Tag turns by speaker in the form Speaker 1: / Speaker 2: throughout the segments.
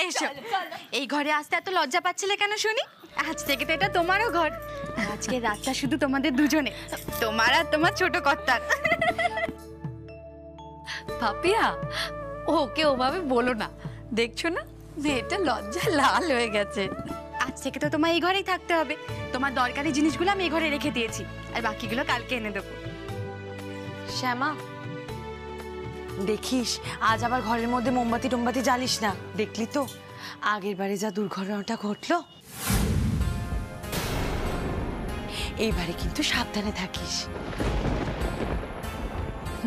Speaker 1: এসো, এই ঘরে আসতে এত লজ্জা পাচ্ছিলে কেন শুনি? আজ থেকে তো এটা তোমারও ঘর। আজকে রাতটা শুধু তোমাদের দুজনে, তোমার আর তোমার ছোট কর্তার।
Speaker 2: পাপিয়া, ওকে ওভাবে বলো না, দেখছো না মেয়েটা লজ্জায় লাল হয়ে গেছে।
Speaker 1: আজ থেকে তো তোমার এই ঘরেই থাকতে হবে। তোমার দরকারি জিনিসগুলো আমি এই ঘরে রেখে দিয়েছি, আর বাকিগুলো কালকে এনে দেবো।
Speaker 3: শ্যামা, দেখিস আজ আবার ঘরের মধ্যে মোমবাতি টোমবাতি জ্বালিস না। দেখলি তো আগের বারে যা দুর্ঘটনাটা ঘটলো, এইবারে কিন্তু সাবধানে থাকিস।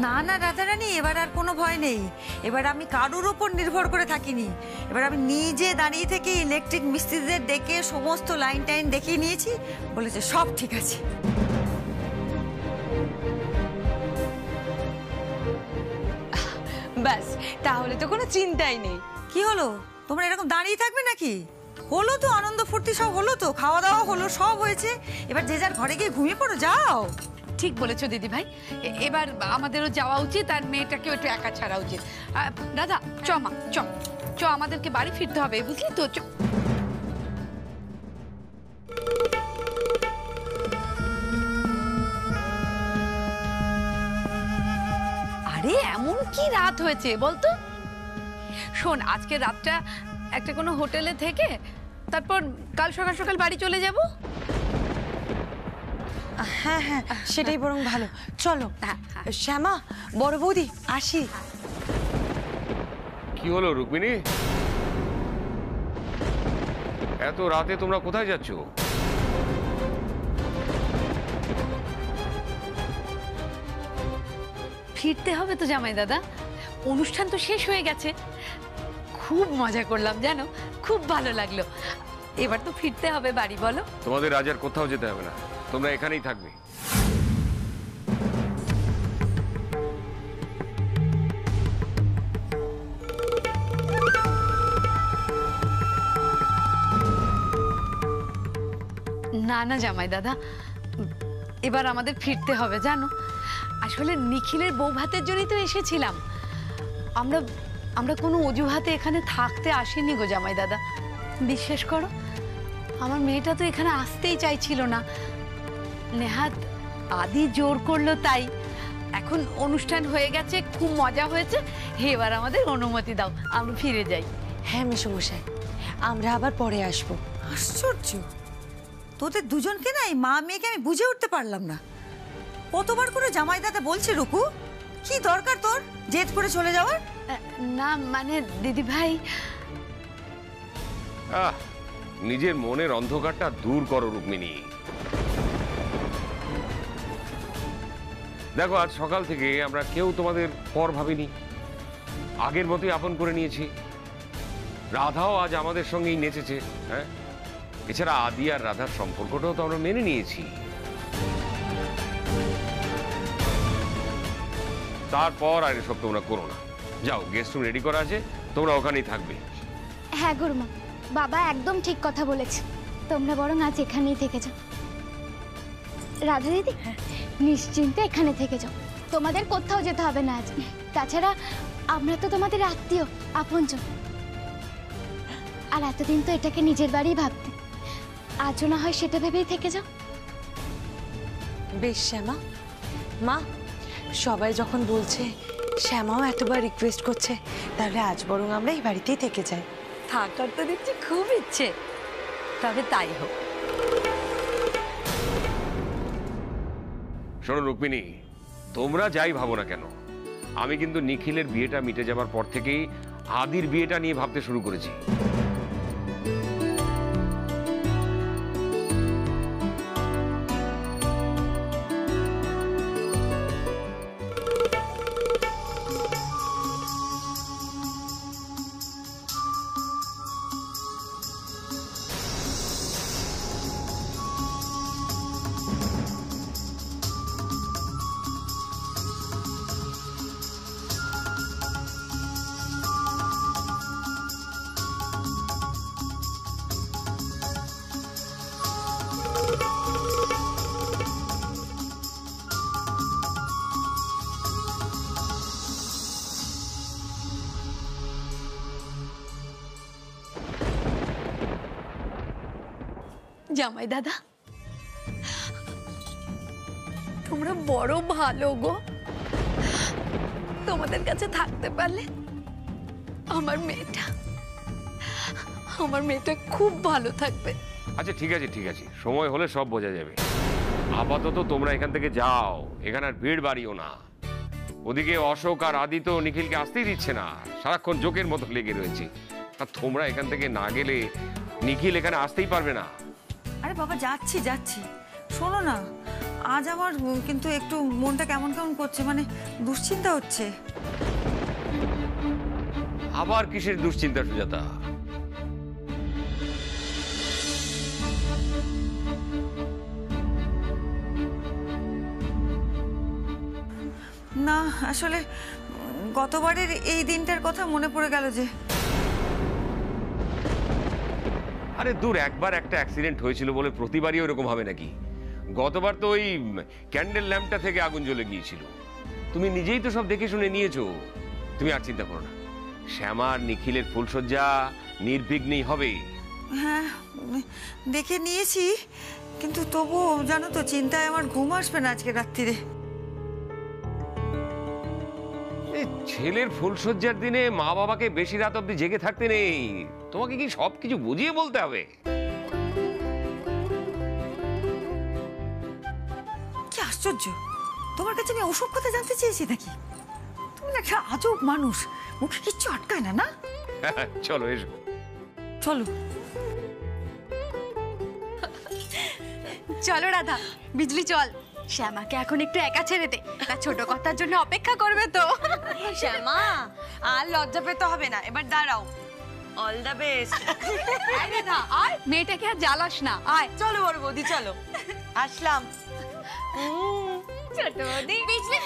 Speaker 4: না না রাধারানী, এবার আর কোনো ভয় নেই। এবার আমি কারুর ওপর নির্ভর করে থাকিনি। এবার আমি নিজে দাঁড়িয়ে থেকে ইলেকট্রিক মিস্ত্রিদের ডেকে সমস্ত লাইন টাইন দেখিয়ে নিয়েছি, বলেছে সব ঠিক আছে।
Speaker 3: ব্যাস, তাহলে তো কোনো চিন্তাই নেই।
Speaker 4: কি হলো, তোমরা এরকম দাঁড়িয়ে থাকবে নাকি? হলো তো, আনন্দ ফুর্তি সব হলো তো, খাওয়া দাওয়া হলো, সব হয়েছে। এবার যে যার ঘরে গিয়ে ঘুমিয়ে পড়ো, যাও।
Speaker 2: ঠিক বলেছো দিদি ভাই, এবার আমাদেরও যাওয়া উচিত, আর মেয়েটাকেও একটু একা ছাড়া উচিত। দাদা চ মা, চ আমাদেরকে বাড়ি ফিরতে হবে, বুঝলি তো? চ। আরে এমন কি রাত হয়েছে বলতো? শোন, আজকে রাতটা একটা কোনো হোটেলে থেকে তারপর কাল সকাল সকাল বাড়ি চলে যাব।
Speaker 3: হ্যাঁ হ্যাঁ, সেটাই বরং ভালো। চলো শ্যামা, বড় বৌদি, আসি।
Speaker 5: কি হলো রুক্মিণী, এত রাতে তোমরা কোথায় যাচ্ছ?
Speaker 2: ফিরতে হবে তো জামাই দাদা, অনুষ্ঠান তো শেষ হয়ে গেছে। খুব মজা করলাম জানো, খুব ভালো লাগলো। এবার তো ফিরতে হবে বাড়ি, বলো?
Speaker 5: তোমাদের আজ আর কোথাও যেতে হবে না, তোমরা এখানেই থাকবে।
Speaker 2: না না জামাই দাদা, এবার আমাদের ফিরতে হবে জানো। আসলে নিখিলের বউ ভাতের জন্যই তো এসেছিলাম। আমরা আমরা কোনো অজুহাতে এখানে থাকতে আসিনি গো জামাই দাদা। বিশ্বাস করো, আমার মেয়েটা তো এখানে আসতেই চাইছিল না। নেহাত আদি জোর করলো, তাই। এখন অনুষ্ঠান হয়ে গেছে, খুব মজা হয়েছে, এবার আমাদের অনুমতি দাও, আমরা ফিরে যাই।
Speaker 3: হ্যাঁ মেসোমশাই, আমরা আবার পরে আসবো।
Speaker 4: আশ্চর্য, তোদের দুজনকে না, এই মা মেয়েকে আমি বুঝে উঠতে পারলাম না। কতবার করে জামাই দাদা বলছে, রুকু কি দরকার তোর জেদ করে চলে যাওয়ার?
Speaker 2: না মানে দিদি ভাই,
Speaker 5: নিজের মনের অন্ধকারটা দূর করো রুক্মিণী। দেখো, আজ সকাল থেকে আমরা কেউ তোমাদের পর ভাবিনি, আগের মতোই আপন করে নিয়েছি। রাধাও আজ আমাদের সঙ্গেই নেচেছে। হ্যাঁ, এছাড়া আদি আর রাধার সম্পর্কটাও তো আমরা মেনে নিয়েছি। তারপর আর এসব তোমরা করো না। যাও, গেস্ট রুম রেডি করা আছে, তোমরা ওখানেই থাকবে।
Speaker 6: হ্যাঁ গুরুমা, বাবা একদম ঠিক কথা বলেছে। তোমরা বরং আজ এখানেই থেকে যাও। রাধা দিদি, নিশ্চিন্তে এখানে থেকে যাও, তোমাদের কোথাও যেতে হবে না আজ। তাছাড়া আমরা তো তোমাদের আত্মীয় আপনজন, আর এতদিন তো এটাকে নিজের বাড়ি ভাবতে, আজও না হয় সেটা ভেবেই থেকে যাও।
Speaker 3: বেশ শ্যামা, মা সবাই যখন বলছে, শ্যামাও এতবার রিকোয়েস্ট করছে, তাহলে আজ বরং আমরা এই বাড়িতেই থেকে যাই।
Speaker 2: থাকার তো দেখছি খুব ইচ্ছে, তবে তাই হোক।
Speaker 5: শোনো রুক্মিণী, তোমরা যাই ভাবো না কেন, আমি কিন্তু নিখিলের বিয়েটা মিটে যাবার পর থেকেই আদির বিয়েটা নিয়ে ভাবতে শুরু করেছি।
Speaker 2: জামাই দাদা, তোমরা বড় ভালো গো। তোমাদের কাছে থাকতে পারলে আমার মেয়েটা খুব ভালো থাকবে।
Speaker 5: আচ্ছা ঠিক আছে ঠিক আছে, সময় হলে সব বোঝা যাবে। আপাতত তোমরা এখান থেকে যাও, এখানে আর ভিড় বাড়িও না। ওদিকে অশোক আর আদি তো নিখিলকে আসতেই দিচ্ছে না, সারাক্ষণ জোকের মতো লেগে রয়েছে। আর তোমরা এখান থেকে না গেলে নিখিল এখানে আসতেই পারবে না।
Speaker 4: আরে বাবা, যাচ্ছি যাচ্ছি। শোনো না, আজ আমার কিন্তু একটু মনটা কেমন কেমন করছে, মানে দুশ্চিন্তা হচ্ছে।
Speaker 5: আবার কিসের দুশ্চিন্তা সুজাতা?
Speaker 4: না আসলে গতবারের এই দিনটার কথা মনে পড়ে গেল যে।
Speaker 5: আরে দূর, একবার একটা অ্যাক্সিডেন্ট হয়েছিল বলে প্রতিবারই ওরকম হবে নাকি? গতবার তো ওই ক্যান্ডেল ল্যাম্পটা থেকে আগুন জ্বলে গিয়েছিল। তুমি নিজেই তো সব দেখে শুনে নিয়েছো, তুমি আর চিন্তা করো না। শ্যামার নিখিলের ফুলসজ্জা নির্বিঘ্নেই হবে।
Speaker 4: হ্যাঁ দেখে নিয়েছি, কিন্তু তবুও জানো তো চিন্তায় আমার ঘুম আসবে না আজকে রাত্রিরে।
Speaker 5: ছেলের ফুলসজ্জার দিনে মা বাবাকে বেশি রাত অব্দি জেগে থাকতে নেই। তোমাকে কি সবকিছু বুঝিয়ে বলতে হবে?
Speaker 4: কি আশ্চর্য, তোমার কাছে আমি ওসব কথা জানতে চেয়েছি নাকি? তুমি না একটা আজব মানুষ, মুখে কিচ্ছু আটকায় না। না
Speaker 5: চলো এসো।
Speaker 4: চলো
Speaker 1: চলো রাধা, বিজলি চল। শ্যামাকে এখন একটু একা ছেড়ে দে, তার ছোট কথার জন্য অপেক্ষা করবে তো।
Speaker 3: শ্যামা, আর লজ্জা পেতে হবে না, এবার দাঁড়াও। All the best.
Speaker 2: আয়, মেয়েটাকে আর জ্বালাস না, আয়।
Speaker 3: চলো বড় বৌদি, চলো। আসলাম।
Speaker 1: ছোট বৌদি, বিজলি।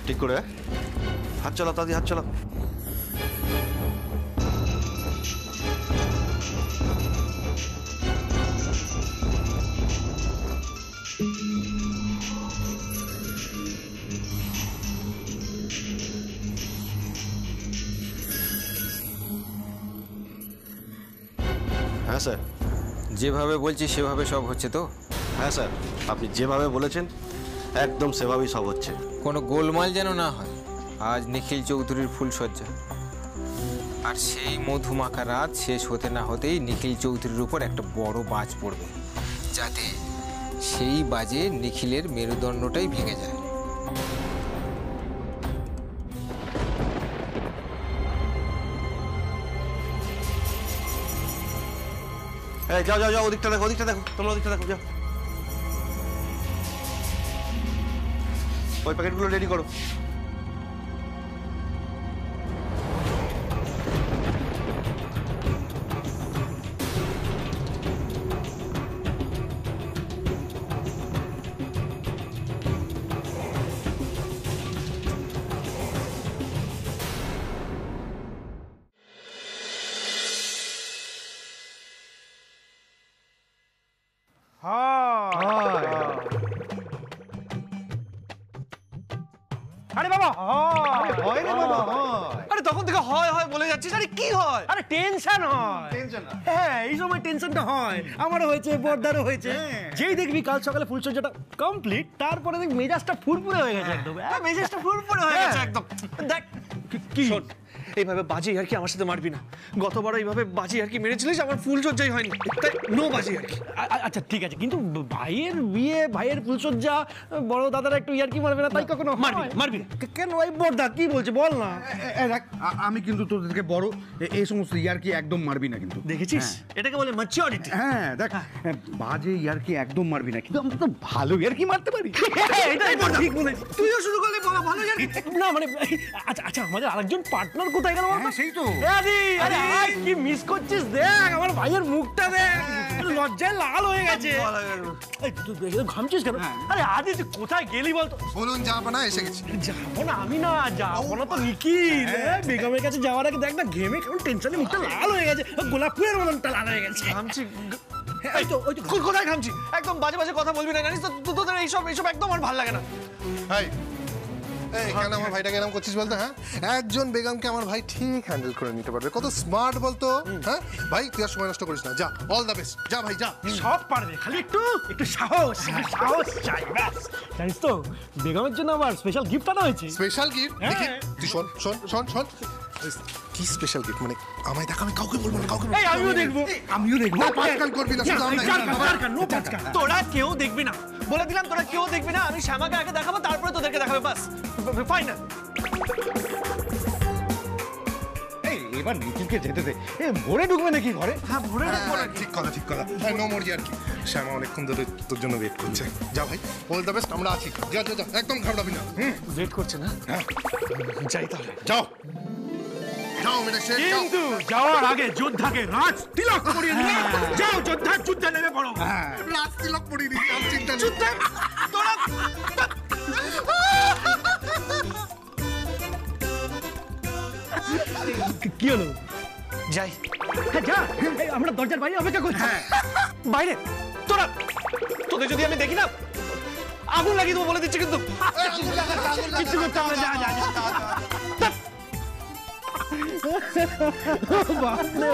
Speaker 7: ঠিক করে হাত চালাও, তাড়াতাড়ি হাত চালাও। হ্যাঁ স্যার।
Speaker 8: যেভাবে বলছি সেভাবে সব হচ্ছে তো?
Speaker 7: হ্যাঁ স্যার, আপনি যেভাবে বলেছেন একদম সেভাবেই সব হচ্ছে।
Speaker 8: কোনো গোলমাল যেন না হয়। আজ নিখিল চৌধুরীর ফুলসজ্জা, আর সেই মধুমাখা রাত শেষ হতে না হতেই নিখিল চৌধুরীর উপর একটা বড় বাজ পড়বে, যাতে সেই বাজে নিখিলের মেরুদণ্ডটাই ভেঙে যায়।
Speaker 7: এই যাও যাও যাও, ওদিকটা দেখো, ওদিকটা দেখো, তোমরা ওদিকটা দেখো, যাও। ওই প্যাকেটগুলো রেডি করো।
Speaker 9: আরে বাবা হয় রে বাবা হয়।
Speaker 10: আরে তখন থেকে হয় হয় বলে যাচ্ছিস, আরে কি হয়?
Speaker 9: আরে টেনশন হয়। হ্যাঁ এই সময় টেনশনটা হয়, আমারও হয়েছে, বড়দারও হয়েছে। যেই দেখবি কাল সকালে ফুলসজ্জাটা কমপ্লিট, তারপরে দেখ মেজাজটা ফুরফুরে হয়ে গেছে একদম।
Speaker 10: মেজাজটা ফুরফুরে হয়ে গেছে একদম। দেখ
Speaker 9: কি
Speaker 10: শোন, এইভাবে বাজি আর কি আমার সাথে মারবি না। গতবার এইভাবে বাজি আর কি মেরেছিলিস, আমার ফুলসজ্জাই হয়নি, তাই নো বাজি আর কি।
Speaker 9: আচ্ছা ঠিক আছে, কিন্তু ভাইয়ের বিয়ে, ভাইয়ের ফুলসজ্জা, বড় দাদারা একটু ইয়ার্কি মারবে না? তাই কখনো
Speaker 10: মারবি না।
Speaker 9: কেন ভাই? বড়দা কি বলছে বল না।
Speaker 11: দেখ, আমি কিন্তু তোদেরকে বড়, এই সমস্ত ইয়ার্কি একদম মারবি না কিন্তু।
Speaker 9: দেখেছিস, এটাকে বলে ম্যাচিওরিটি।
Speaker 11: হ্যাঁ দেখ, বাজে ইয়ার্কি একদম মারবি না, কিন্তু আমরা তো ভালো ইয়ার্কি মারতে পারি।
Speaker 9: এটাই ঠিক বলেছিস। তুইও শুরু করলে বলা ভালো ইয়ার্কি না মানে। আচ্ছা আচ্ছা, আমাদের আরেকজন পার্টনার কোথায় গেল?
Speaker 11: সেই তো।
Speaker 9: আরে কি মিস করছিস? দেখ আমার ভাইয়ের মুখটা দেখ, লজ্জায় লাল হয়ে গেছে। তুই ঘামছিস কেন? আরে আদি তুই কোথায় গেলি বলতো?
Speaker 12: বলুন যাবো না, এসে গেছি।
Speaker 9: যাবো না আমি না, যাবো না তো নিখিল। বেগমের কাছে যাওয়ার আগে দেখ না, ঘেমে কেমন টেনশনে মুখটা লাল হয়ে গেছে, গোলাপ ফুলের মতনটা লাল হয়ে গেছে।
Speaker 10: ঘামছি। ওই তো কোথায় ঘামছি? একদম বাজে বাজে কথা বলবি না, জানিস তো তোদের এইসব একদম আমার ভালো লাগে না।
Speaker 12: কেন আমার ভাইটাকে এরকম করছিস বলতো? হ্যাঁ, একজন বেগমকে আমার ভাই ঠিক হ্যান্ডেল করে নিতে পারবে। কত স্মার্ট বলতো। হ্যাঁ ভাই, তুই আর সময় নষ্ট করিস না, যা, অল দ্য বেস্ট, যা ভাই যা।
Speaker 9: সব পারবে, খালি একটু সাহস চাই ব্যাস। জানিস তো বেগমের জন্য আমার স্পেশাল গিফট আনা হয়েছে।
Speaker 12: Special gift? দেখি তুই শোন শোন শোন শোন। কি স্পেশাল গিফট মানে? আমায় দেখ, আমি কাউকে বলবো না, কাউকে।
Speaker 9: আমিও দেখবো।
Speaker 12: পাঁচকান করবি না, শুধু আমরা।
Speaker 10: তোরা কেউ দেখবি না, বলে দিলাম, তোরা কেউ দেখবি না। আমি শ্যামাকে আগে দেখাবো, তারপরে তোদেরকে দেখাবে, বাস ফাইনাল।
Speaker 11: এবার নিখিলকে যেতে দে, ভোরে ঢুকবে নাকি ঘরে?
Speaker 10: হ্যাঁ ভোরে ঢুকবো।
Speaker 12: ঠিক কথা, ঠিক কথা। নো মোর আর কি, শ্যামা অনেকক্ষণ ধরে তোর জন্য ওয়েট করছে। যা ভাই, অল দ্য বেস্ট, আমরা আছি। যা যা যা, একদম ঘাবড়াবি না।
Speaker 10: ওয়েট করছে না?
Speaker 12: হ্যাঁ
Speaker 10: যাই তাহলে।
Speaker 12: যাও যাও মিনাক্ষী, যাও।
Speaker 9: কিন্তু যাওয়ার আগে যোদ্ধাকে রাজ তিলক পরিয়ে দিও। যাও যোদ্ধা, যুদ্ধে নেমে পড়ো।
Speaker 12: রাজ তিলক পরিয়ে দিই, আমি চিন্তা নেই।
Speaker 10: তোরা
Speaker 9: কি হলো?
Speaker 10: যাই।
Speaker 9: হ্যাঁ যা, আমরা দরজার বাইরে অপেক্ষা করছি।
Speaker 10: বাইরে? তোদের যদি আমি দেখি না, আগুন লাগিয়ে দেবো বলে দিচ্ছি কিন্তু।
Speaker 9: কিছু করতে হবে, যা যা যা। বাপরে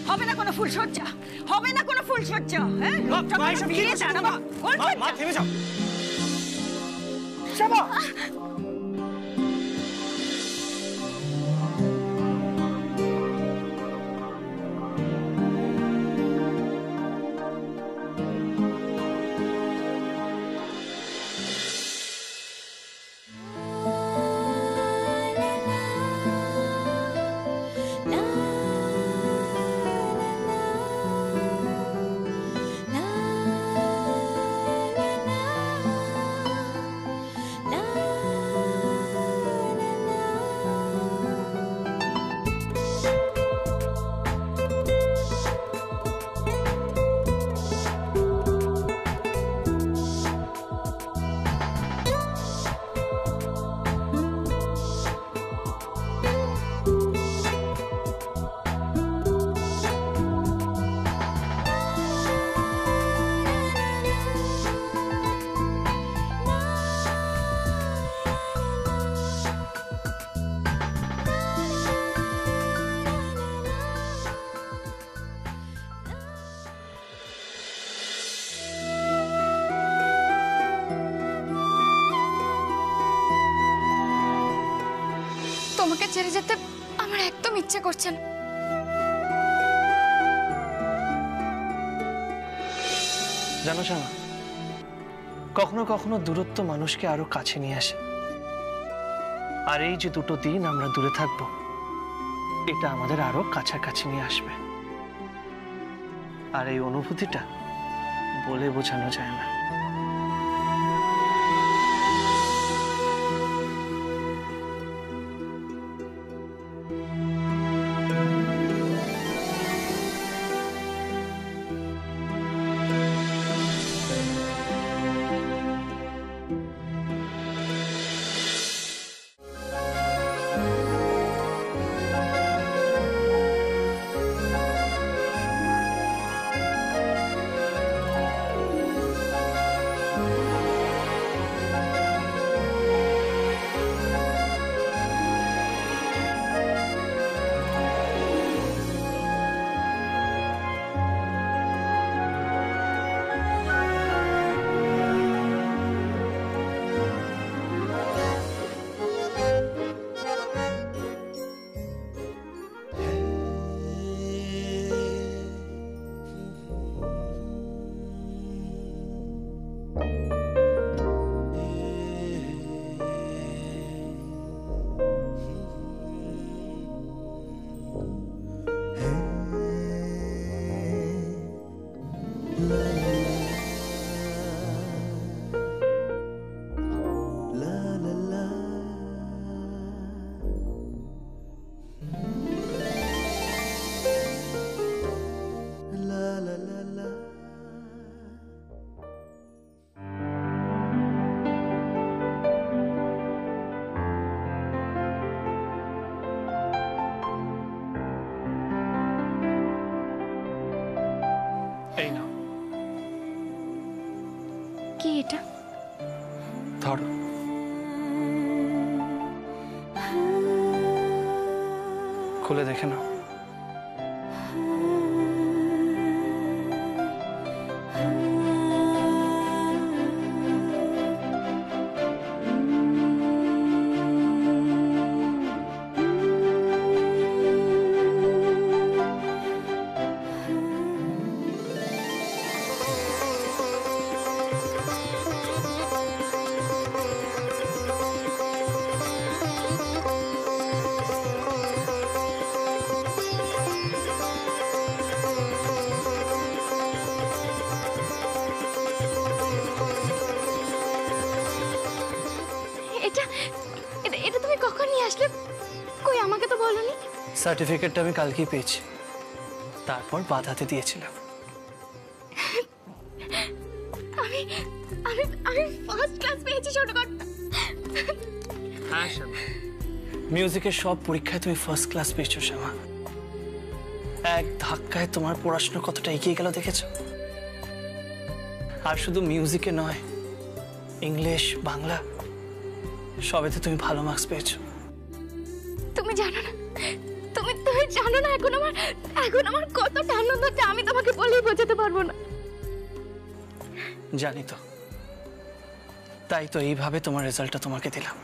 Speaker 4: হবে না কোনো ফুলসজ্জা, হবে না কোনো ফুলসজ্জা। হ্যাঁ,
Speaker 10: মা থেমে যাও।
Speaker 9: শ্যামা,
Speaker 6: তোমাকে ছেড়ে যেতে আমার একদম ইচ্ছে করছে না।
Speaker 10: জানো শ্যামা, কখনো কখনো দূরত্ব মানুষকে আরো কাছে নিয়ে আসে। আর এই যে দুটো দিন আমরা দূরে থাকবো, এটা আমাদের আরো কাছাকাছি নিয়ে আসবে। আর এই অনুভূতিটা বলে বোঝানো যায় না।
Speaker 6: কি এটা?
Speaker 10: ধরো। খুলে দেখে নাও।
Speaker 6: এটা তুমি কখন নিয়ে আসলে? কই, আমাকে তো বলনি।
Speaker 10: সার্টিফিকেটটা আমি কালকেই পেয়েছি, তারপর বাধাতে দিয়েছিলাম।
Speaker 6: আমি আমি আমি ফার্স্ট ক্লাস পেয়েছি ছোটখাটো।
Speaker 10: হ্যাঁ শ্যামা, মিউজিকের সব পরীক্ষায় তুমি ফার্স্ট ক্লাস পেয়েছো শ্যামা। এক ধাক্কায় তোমার পড়াশোনা কতটা এগিয়ে গেল দেখেছো? আর শুধু মিউজিকে নয়, ইংলিশ, বাংলা সবেতে তুমি ভালো মার্কস পেয়েছো।
Speaker 6: তুমি জানো না, তুমি জানো না এখন আমার কতটা আনন্দ হচ্ছে, আমি তোমাকে বলেই বোঝাতে পারবো না।
Speaker 10: জানি তো, তাই তো এইভাবে তোমার রেজাল্টটা তোমাকে দিলাম।